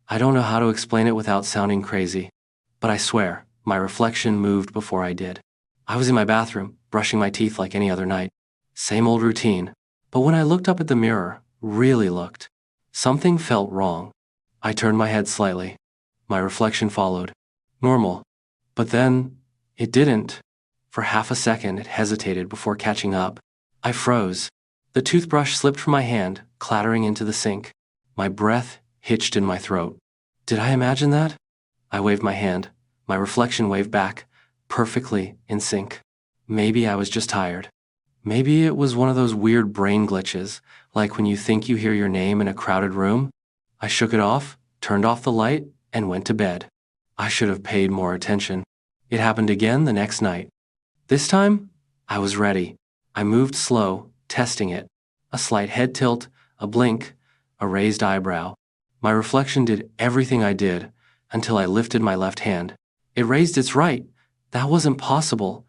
I don't know how to explain it without sounding crazy, but I swear, my reflection moved before I did. I was in my bathroom, brushing my teeth like any other night. Same old routine. But when I looked up at the mirror, really looked, something felt wrong. I turned my head slightly. My reflection followed. Normal. But then, it didn't. For half a second, it hesitated before catching up. I froze. The toothbrush slipped from my hand, clattering into the sink. My breath hitched in my throat. Did I imagine that? I waved my hand. My reflection waved back, perfectly in sync. Maybe I was just tired. Maybe it was one of those weird brain glitches, like when you think you hear your name in a crowded room. I shook it off, turned off the light, and went to bed. I should have paid more attention. It happened again the next night. This time, I was ready. I moved slow, testing it. A slight head tilt, a blink, a raised eyebrow. My reflection did everything I did until I lifted my left hand. It raised its right. That wasn't possible.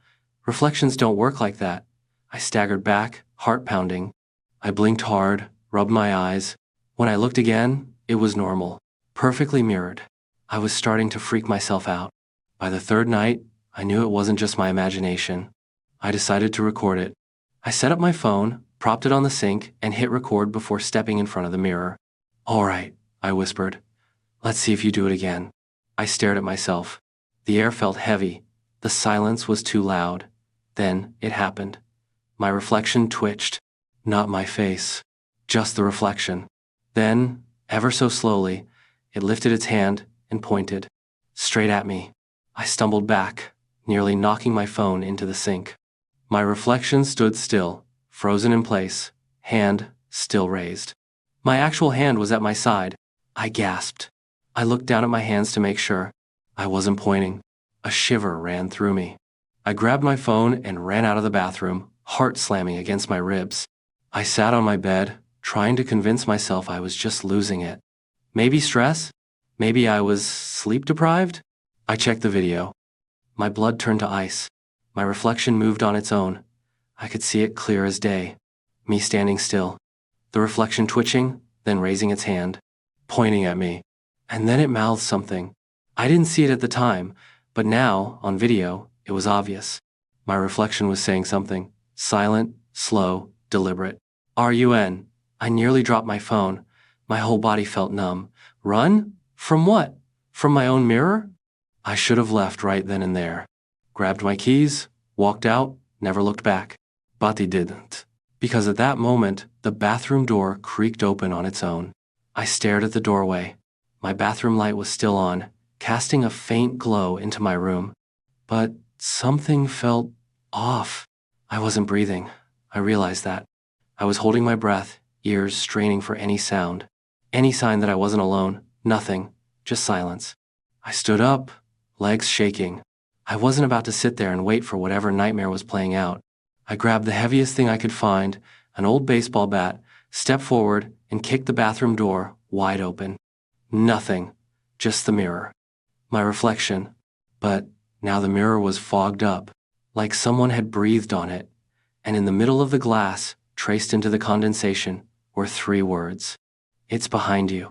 Reflections don't work like that. I staggered back, heart pounding. I blinked hard, rubbed my eyes. When I looked again, it was normal, perfectly mirrored. I was starting to freak myself out. By the third night, I knew it wasn't just my imagination. I decided to record it. I set up my phone, propped it on the sink, and hit record before stepping in front of the mirror. "All right," I whispered. "Let's see if you do it again." I stared at myself. The air felt heavy. The silence was too loud. Then it happened. My reflection twitched. Not my face. Just the reflection. Then, ever so slowly, it lifted its hand and pointed. Straight at me. I stumbled back, nearly knocking my phone into the sink. My reflection stood still, frozen in place, hand still raised. My actual hand was at my side. I gasped. I looked down at my hands to make sure. I wasn't pointing. A shiver ran through me. I grabbed my phone and ran out of the bathroom, heart slamming against my ribs. I sat on my bed, trying to convince myself I was just losing it. Maybe stress? Maybe I was sleep deprived? I checked the video. My blood turned to ice. My reflection moved on its own. I could see it clear as day. Me standing still. The reflection twitching, then raising its hand, pointing at me. And then it mouthed something. I didn't see it at the time, but now, on video, it was obvious. My reflection was saying something. Silent, slow, deliberate. R-U-N. I nearly dropped my phone. My whole body felt numb. Run? From what? From my own mirror? I should have left right then and there. Grabbed my keys, walked out, never looked back. But I didn't. Because at that moment, the bathroom door creaked open on its own. I stared at the doorway. My bathroom light was still on, casting a faint glow into my room. But something felt off. I wasn't breathing. I realized that. I was holding my breath, ears straining for any sound. Any sign that I wasn't alone. Nothing. Just silence. I stood up, legs shaking. I wasn't about to sit there and wait for whatever nightmare was playing out. I grabbed the heaviest thing I could find, an old baseball bat, stepped forward, and kicked the bathroom door wide open. Nothing. Just the mirror. My reflection. But now the mirror was fogged up, like someone had breathed on it, and in the middle of the glass, traced into the condensation, were 3 words. It's behind you.